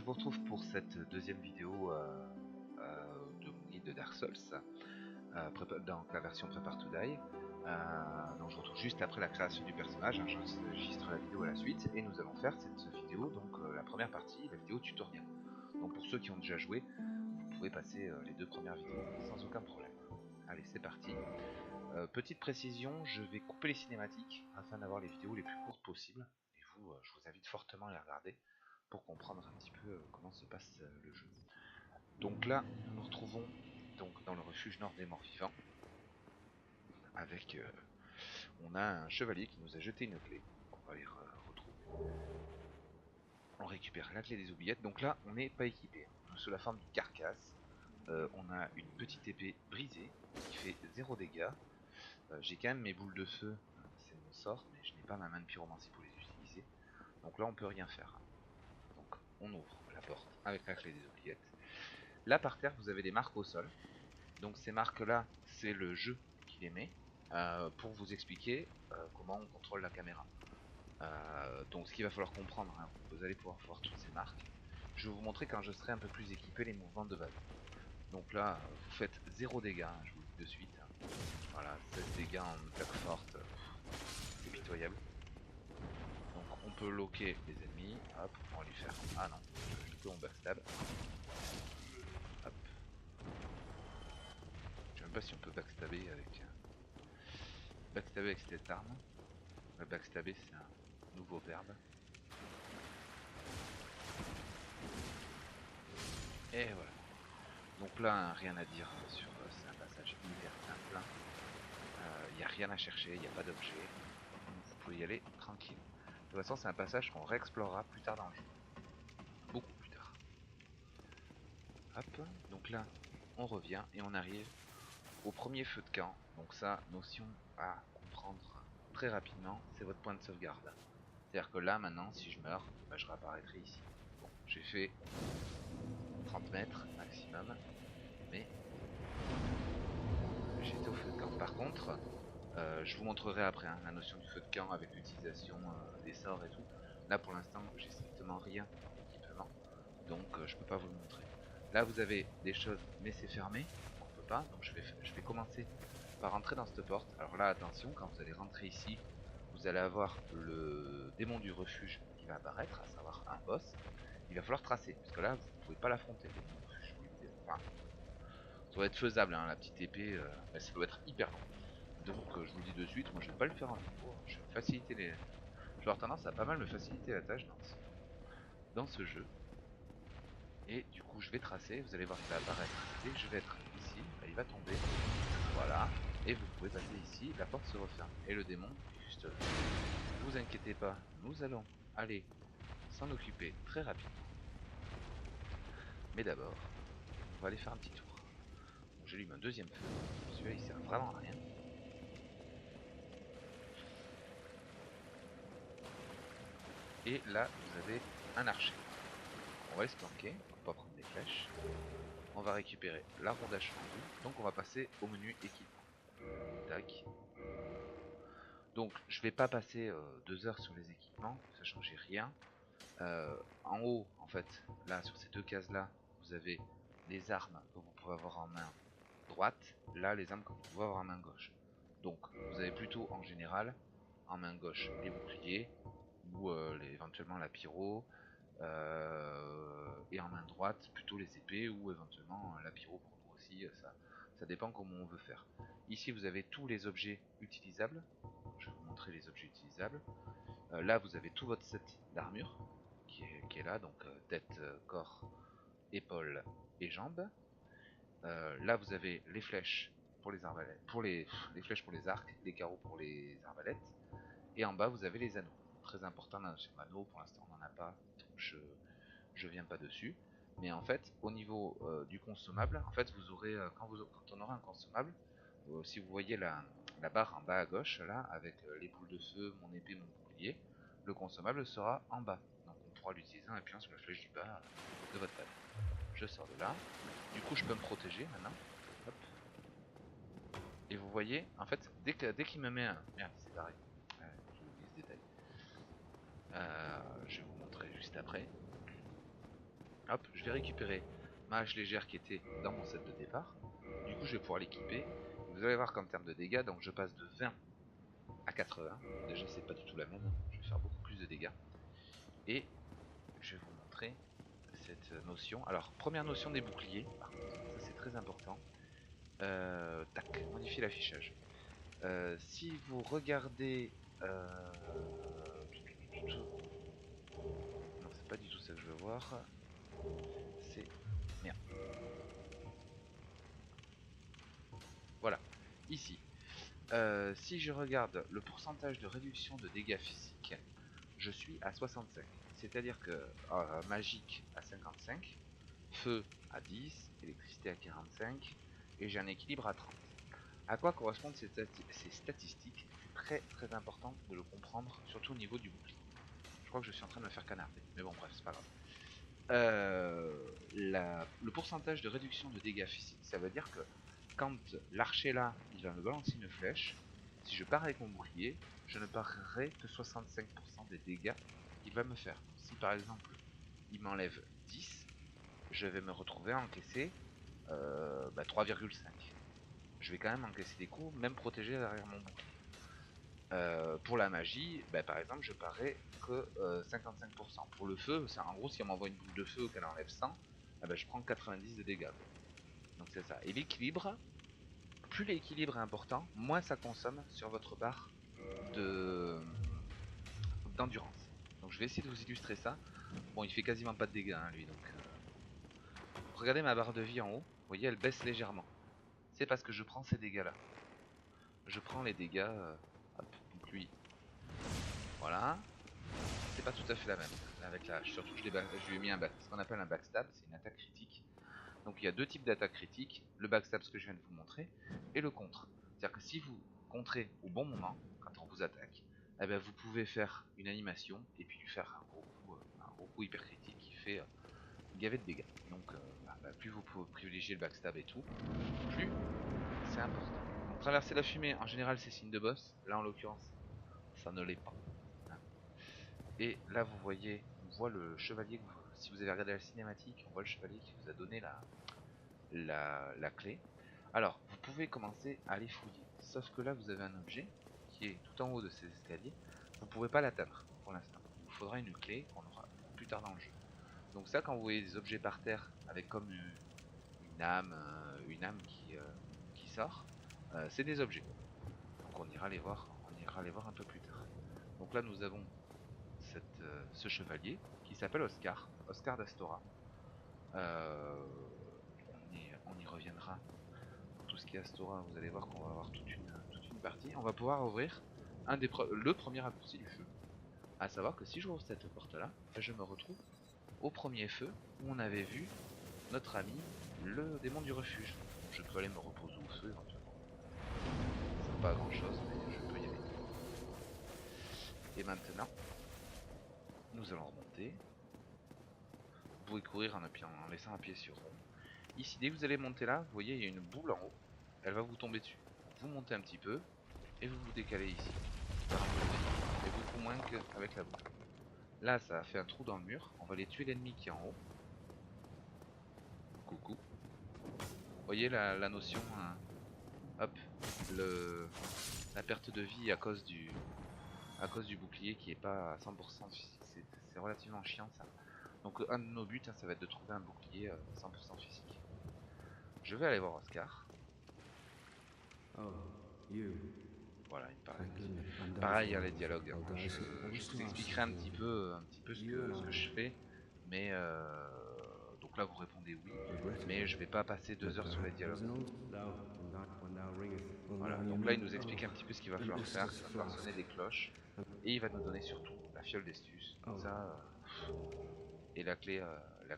vous retrouve pour cette deuxième vidéo de mon guide de Dark Souls, dans la version Prepare to Die. Donc je vous retrouve juste après la création du personnage, hein, j'enregistre la vidéo à la suite, et nous allons faire cette vidéo, donc la première partie, la vidéo tutoriel. Donc pour ceux qui ont déjà joué, vous pouvez passer les deux premières vidéos sans aucun problème. Allez, c'est parti. Petite précision, je vais couper les cinématiques afin d'avoir les vidéos les plus courtes possibles, et vous, je vous invite fortement à les regarder pour comprendre un petit peu comment se passe le jeu. Donc là, nous nous retrouvons donc dans le refuge nord des morts vivants, avec on a un chevalier qui nous a jeté une clé, on va les retrouver. On récupère la clé des oubliettes, donc là on n'est pas équipé, hein. Sous la forme d'une carcasse, on a une petite épée brisée qui fait 0 dégâts. J'ai quand même mes boules de feu, c'est mon sort, mais je n'ai pas ma main de pyromancie pour les utiliser, donc là on peut rien faire. Donc on ouvre la porte avec la clé des oubliettes. Là par terre vous avez des marques au sol, donc ces marques là c'est le jeu qui les met pour vous expliquer comment on contrôle la caméra. Donc ce qu'il va falloir comprendre, hein, vous allez pouvoir voir toutes ces marques. Je vais vous montrer quand je serai un peu plus équipé les mouvements de base. Donc là vous faites 0 dégâts, hein, je vous le dis de suite. Voilà, 16 dégâts en attaque forte, c'est pitoyable. Donc on peut loquer les ennemis, hop, on va lui faire... Ah non, je peux mon backstab. Hop. Je sais même pas si on peut backstabber avec... Backstabber avec cette arme. Backstabber c'est un nouveau verbe. Et voilà. Donc là, rien à dire sur... c'est un passage hyper simple. Il n'y a rien à chercher, il n'y a pas d'objet. Vous pouvez y aller tranquille. De toute façon, c'est un passage qu'on réexplorera plus tard dans le jeu. Beaucoup plus tard. Hop, donc là, on revient et on arrive au premier feu de camp. Donc ça, notion à comprendre très rapidement, c'est votre point de sauvegarde. C'est-à-dire que là, maintenant, si je meurs, bah, je réapparaîtrai ici. Bon, j'ai fait 30 mètres maximum, mais j'étais au feu de camp. Par contre, je vous montrerai après hein, la notion du feu de camp avec l'utilisation des sorts et tout. Là, pour l'instant, j'ai strictement rien d'équipement, donc je peux pas vous le montrer. Là, vous avez des choses, mais c'est fermé, on peut pas. Donc je vais commencer par rentrer dans cette porte. Alors là, attention, quand vous allez rentrer ici, vous allez avoir le démon du refuge qui va apparaître, à savoir un boss. Il va falloir tracer, parce que là, vous ne pouvez pas l'affronter, le démon du refuge. Enfin, ça va être faisable, hein, la petite épée, mais ça doit être hyper long. Donc je vous le dis de suite, moi je vais pas le faire en niveau, je vais faciliter les... Je vais avoir tendance à pas mal me faciliter la tâche dans ce jeu. Et du coup je vais tracer, vous allez voir qu'il va apparaître. Dès que je vais être ici, bah, il va tomber. Voilà. Et vous pouvez passer ici, la porte se referme. Et le démon est juste là. Ne vous inquiétez pas, nous allons aller s'en occuper très rapidement. Mais d'abord, on va aller faire un petit tour. J'allume un deuxième feu. Celui-là il sert vraiment à rien. Et là vous avez un archer. On va aller se planquer, on va prendre des flèches. On va récupérer la rondage fendue. Donc on va passer au menu équipement. Tac. Donc je vais pas passer 2 heures sur les équipements, sachant que j'ai rien. En haut, en fait, là sur ces deux cases là, vous avez les armes que vous pouvez avoir en main droite, là les armes que vous pouvez avoir en main gauche. Donc vous avez plutôt en général en main gauche les boucliers ou éventuellement la pyro, et en main droite plutôt les épées ou éventuellement la pyro pour nous aussi, ça dépend comment on veut faire. Ici vous avez tous les objets utilisables, je vais vous montrer les objets utilisables. Là vous avez tout votre set d'armure qui est là, donc tête, corps, épaules et jambes. Là vous avez les flèches pour les arbalètes, pour les flèches pour les arcs, les carreaux pour les arbalètes, et en bas vous avez les anneaux. Très important là, sur l'anneau, pour l'instant on n'en a pas, donc je viens pas dessus. Mais en fait, au niveau du consommable, en fait vous aurez, quand on aura un consommable, si vous voyez la barre en bas à gauche là, avec les boules de feu, mon épée, mon bouclier, le consommable sera en bas. Donc on pourra l'utiliser en appuyant sur la flèche du bas de votre pad. Je sors de là. Du coup je peux me protéger maintenant. Hop. Et vous voyez, en fait, dès qu'il me met un... Merde, c'est barré. J'ai oublié ce détail. Je vais vous montrer juste après. Hop, je vais récupérer ma hache légère qui était dans mon set de départ. Du coup, je vais pouvoir l'équiper. Vous allez voir qu'en termes de dégâts, donc je passe de 20 à 80. Déjà, c'est pas du tout la même. Je vais faire beaucoup plus de dégâts. Et je vais vous montrer cette notion. Alors, première notion des boucliers. Par contre, ça c'est très important. Tac, modifier l'affichage. Si vous regardez... Non, c'est pas du tout ça que je veux voir. C'est... Merde. Voilà. Ici. Si je regarde le pourcentage de réduction de dégâts physiques, je suis à 65. C'est-à-dire que magique à 55, feu à 10, électricité à 45, et j'ai un équilibre à 30. À quoi correspondent ces statistiques? C'est très très important de le comprendre, surtout au niveau du bouclier. Je crois que je suis en train de me faire canarder, mais bon bref, c'est pas grave. Le pourcentage de réduction de dégâts physiques, ça veut dire que quand l'archer là, il va me balancer une flèche, si je pars avec mon bouclier, je ne parerai que 65% des dégâts qu'il va me faire. Si par exemple, il m'enlève 10, je vais me retrouver à encaisser 3,5. Je vais quand même encaisser des coups, même protégé derrière mon bouclier. Pour la magie, par exemple, je parais que 55%. Pour le feu, en gros, si on m'envoie une boule de feu qu'elle enlève 100, je prends 90 de dégâts. Donc c'est ça. Et l'équilibre, plus l'équilibre est important, moins ça consomme sur votre barre d'endurance. Donc je vais essayer de vous illustrer ça. Bon, il fait quasiment pas de dégâts, hein, lui. Donc regardez ma barre de vie en haut. Vous voyez, elle baisse légèrement. C'est parce que je prends ces dégâts-là. Je prends les dégâts. Hop, donc lui. Voilà. C'est pas tout à fait la même avec la hache. Surtout, je lui ai mis ce qu'on appelle un backstab. C'est une attaque critique. Donc il y a deux types d'attaques critiques. Le backstab, ce que je viens de vous montrer, et le contre. C'est-à-dire que si vous contrez au bon moment, quand on vous attaque, vous pouvez faire une animation et puis lui faire un gros coup hyper critique qui fait gaver de dégâts. Donc plus vous privilégiez le backstab et tout, plus c'est important. Donc traverser la fumée, en général c'est signe de boss. Là en l'occurrence, ça ne l'est pas. Hein. Et là vous voyez, on voit le chevalier, si vous avez regardé la cinématique, on voit le chevalier qui vous a donné la clé. Alors, vous pouvez commencer à aller fouiller. Sauf que là, vous avez un objet qui est tout en haut de ces escaliers. Vous ne pouvez pas l'atteindre pour l'instant. Il vous faudra une clé qu'on aura plus tard dans le jeu. Donc ça, quand vous voyez des objets par terre avec comme une âme qui sort, c'est des objets. Donc on ira les voir un peu plus tard. Donc là, nous avons ce chevalier qui s'appelle Oscar, Oscar d'Astora. On y reviendra. Tout ce qui est Astora, vous allez voir qu'on va avoir toute une partie. On va pouvoir ouvrir le premier raccourci du feu. À savoir que si j'ouvre cette porte là, je me retrouve au premier feu où on avait vu notre ami le démon du refuge. Je peux aller me reposer au feu éventuellement. Ça sert pas à grand chose, mais je peux y aller. Et maintenant, nous allons remonter. Vous pouvez courir en laissant un pied sur rond. Ici, dès que vous allez monter là, vous voyez, il y a une boule en haut. Elle va vous tomber dessus. Donc, vous montez un petit peu et vous vous décalez ici. Et beaucoup moins qu'avec la boule. Là, ça a fait un trou dans le mur. On va aller tuer l'ennemi qui est en haut. Coucou. Vous voyez la notion, hein. Hop, la perte de vie à cause du bouclier qui est pas à 100% physique. C'est relativement chiant ça. Donc un de nos buts, hein, ça va être de trouver un bouclier 100% physique. Je vais aller voir Oscar. Voilà, il parle. Pareil, hein, les dialogues. Hein. Je vous expliquerai un petit peu ce que je fais, mais donc là vous répondez oui, mais je vais pas passer 2 heures sur les dialogues. Voilà, donc là il nous explique un petit peu ce qu'il va falloir faire. Il va falloir sonner des cloches, et il va nous donner surtout la fiole d'Estus. Ça, et la clé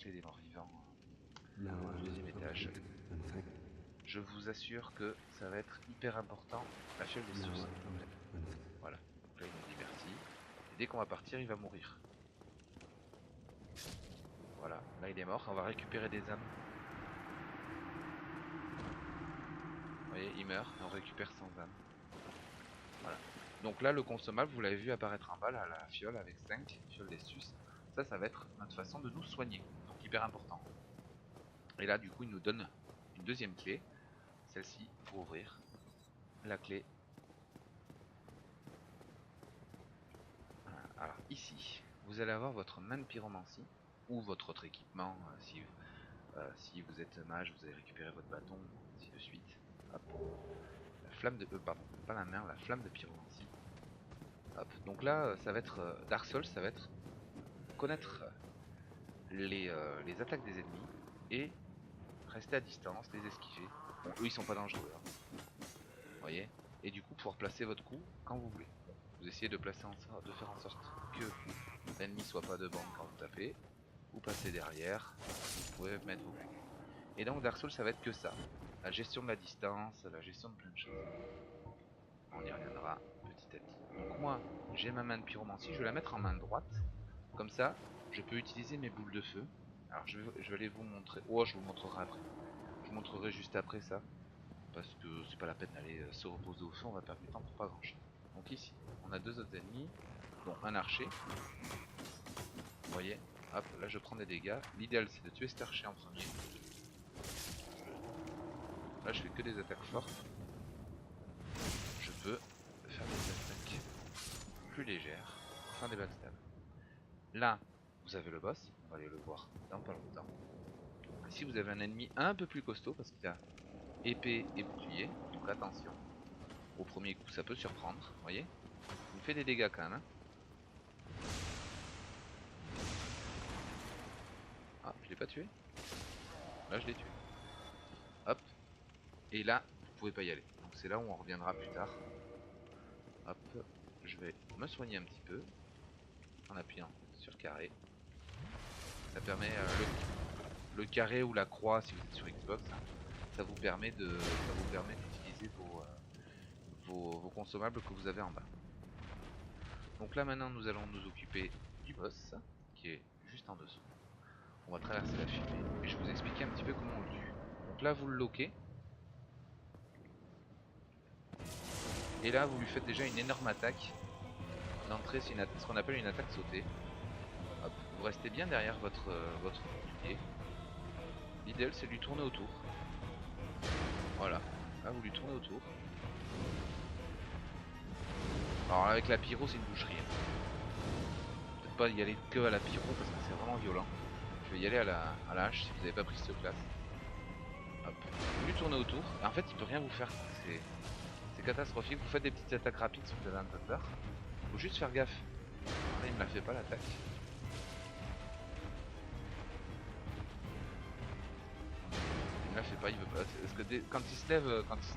des morts vivants au deuxième étage. Je vous assure que ça va être hyper important, la fiole d'Estus. Voilà, donc là il nous dit merci. Et dès qu'on va partir, il va mourir. Voilà, là il est mort, on va récupérer des âmes. Vous voyez, il meurt, et on récupère 100 âmes. Voilà. Donc là, le consommable, vous l'avez vu apparaître en bas, là, la fiole avec 5 fioles d'Estus. Ça va être notre façon de nous soigner. Donc super important. Et là du coup il nous donne une deuxième clé, celle-ci pour ouvrir la clé. Alors ici vous allez avoir votre main de pyromancie ou votre autre équipement, si vous êtes mage vous allez récupérer votre bâton, ainsi de suite. Hop. La flamme de... pardon, pas la main, la flamme de pyromancie. Hop. Donc là ça va être Dark Souls, ça va être connaître les attaques des ennemis et rester à distance, les esquiver. Bon, eux ils sont pas dangereux, hein. Vous voyez. Et du coup pouvoir placer votre coup quand vous voulez. Bon, vous essayez de faire en sorte que l'ennemi soit pas devant quand vous tapez. Vous passez derrière, vous pouvez mettre vos coups. Et donc Dark Souls ça va être que ça. La gestion de la distance, la gestion de plein de choses. On y reviendra petit à petit. Donc moi j'ai ma main de pyromancie, je vais la mettre en main droite. Comme ça, je peux utiliser mes boules de feu. Alors je vais aller vous montrer. Oh, je vous montrerai après. Je vous montrerai juste après ça. Parce que c'est pas la peine d'aller se reposer au feu, on va perdre du temps pour pas grand chose. Donc ici, on a deux autres ennemis, dont un archer. Vous voyez, hop, là je prends des dégâts. L'idéal c'est de tuer cet archer en premier. Là je fais que des attaques fortes. Je peux faire des attaques plus légères, enfin des backstabs. Là, vous avez le boss, on va aller le voir dans pas longtemps. Ici vous avez un ennemi un peu plus costaud parce qu'il a épée et bouclier, donc attention. Au premier coup ça peut surprendre, vous voyez. Il me fait des dégâts quand même, hein. Ah, je l'ai pas tué. Là je l'ai tué. Hop. Et là, vous pouvez pas y aller. Donc c'est là où on reviendra plus tard. Hop. Je vais me soigner un petit peu. En appuyant sur carré. Ça permet le carré ou la croix si vous êtes sur Xbox. Hein, ça vous permet d'utiliser vos consommables que vous avez en bas. Donc là maintenant nous allons nous occuper du boss qui est juste en dessous. On va traverser la fumée et je vais vous expliquer un petit peu comment on le tue. Donc là vous le loquez. Et là vous lui faites déjà une énorme attaque. L'entrée c'est ce qu'on appelle une attaque sautée. Hop, vous restez bien derrière votre bouclier. L'idéal c'est de lui tourner autour. Voilà, là vous lui tournez autour. Alors avec la pyro c'est une boucherie. Peut-être pas y aller que à la pyro parce que c'est vraiment violent. Je vais y aller à la hache si vous n'avez pas pris cette classe. Hop, vous lui tournez autour. Et en fait il peut rien vous faire. C'est catastrophique. Vous faites des petites attaques rapides si vous avez un peu peur. Faut juste faire gaffe. Là il me la fait pas l'attaque. Il me la fait pas, il veut pas. Parce que quand il se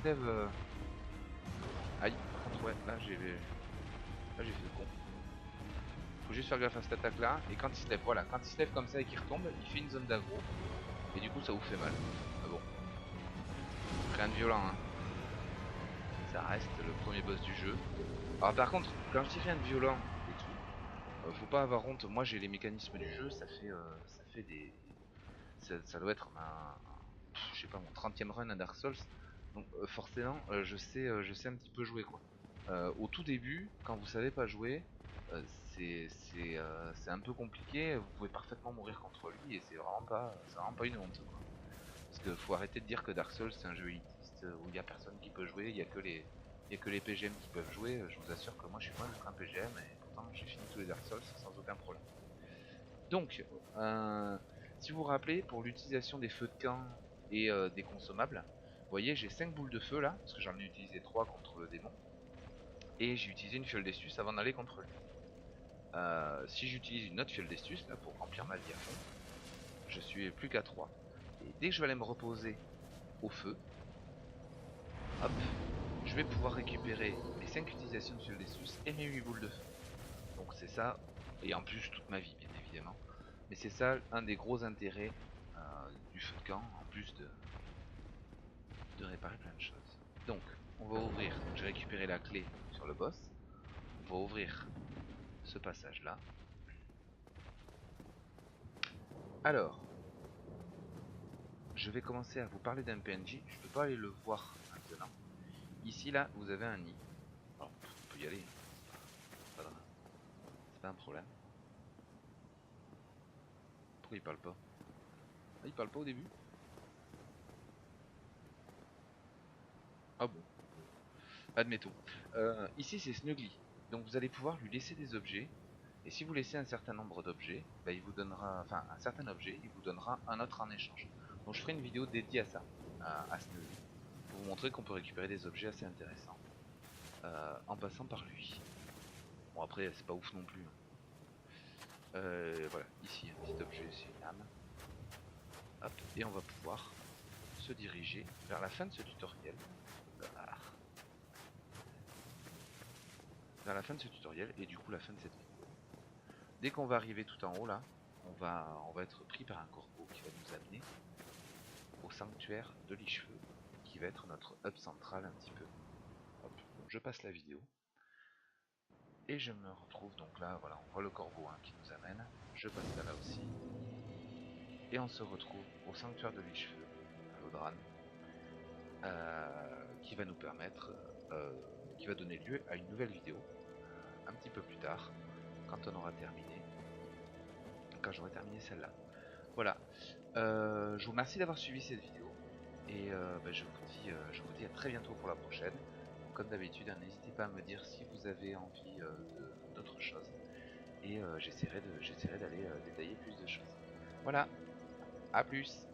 lève, aïe, par contre ouais, là j'ai fait le con. Faut juste faire gaffe à cette attaque là. Et quand il se lève, voilà, quand il se lève comme ça et qu'il retombe, il fait une zone d'aggro. Et du coup ça vous fait mal. Mais bon. Rien de violent hein. Ça reste le premier boss du jeu. Alors par contre, quand je dis rien de violent et tout, faut pas avoir honte. Moi j'ai les mécanismes du jeu, ça fait des. Ça doit être je sais pas, mon 30e run à Dark Souls. Donc forcément, je sais un petit peu jouer quoi. Au tout début, quand vous savez pas jouer, euh, c'est un peu compliqué. Vous pouvez parfaitement mourir contre lui et c'est vraiment pas une honte quoi. Parce que faut arrêter de dire que Dark Souls c'est un jeu élitiste où il y a personne qui peut jouer, il y a que les PGM qui peuvent jouer. Je vous assure que moi je suis loin d'être un PGM et pourtant j'ai fini tous les Dark Souls sans aucun problème. Donc, si vous vous rappelez, pour l'utilisation des feux de camp et des consommables, vous voyez, j'ai 5 boules de feu là, parce que j'en ai utilisé 3 contre le démon. Et j'ai utilisé une fiole d'estus avant d'aller contre lui. Si j'utilise une autre fiole d'estus là pour remplir ma vie à fond, je suis plus qu'à 3. Et dès que je vais aller me reposer au feu, hop, je vais pouvoir récupérer mes 5 utilisations de fiole d'estus et mes 8 boules de feu. Donc c'est ça, et en plus toute ma vie bien évidemment. Mais c'est ça un des gros intérêts du feu de camp, en plus de réparer plein de choses. Donc on va ouvrir, j'ai récupéré la clé sur le boss. On va ouvrir ce passage là. Alors, je vais commencer à vous parler d'un PNJ. Je ne peux pas aller le voir maintenant. Ici là, vous avez un nid. Alors, on peut y aller. C'est pas un problème. Pourquoi il parle pas? Ah, il parle pas au début? Ah bon, admettons. Ici c'est Snuggly, donc vous allez pouvoir lui laisser des objets, et si vous laissez un certain nombre d'objets, bah, il vous donnera, enfin un certain objet, il vous donnera un autre en échange. Donc je ferai une vidéo dédiée à ça, à Snuggly, pour vous montrer qu'on peut récupérer des objets assez intéressants en passant par lui. Bon après c'est pas ouf non plus, hein. Voilà, ici un petit objet, c'est une âme. Hop, et on va pouvoir se diriger vers la fin de ce tutoriel. Ah, vers la fin de ce tutoriel et du coup la fin de cette vidéo. Dès qu'on va arriver tout en haut là, on va être pris par un corbeau qui va nous amener au sanctuaire de Lichefeu, qui va être notre hub central un petit peu. Hop, donc je passe la vidéo. Et je me retrouve donc là, voilà, on voit le corbeau qui nous amène. Je passe là aussi. Et on se retrouve au sanctuaire de Lichefeu, à Lodran, qui va nous permettre, qui va donner lieu à une nouvelle vidéo, un petit peu plus tard, quand on aura terminé, quand j'aurai terminé celle-là. Voilà, je vous remercie d'avoir suivi cette vidéo, et bah, je vous dis à très bientôt pour la prochaine. Comme d'habitude, n'hésitez pas à me dire si vous avez envie d'autres choses, et j'essaierai d'aller détailler plus de choses. Voilà, à plus.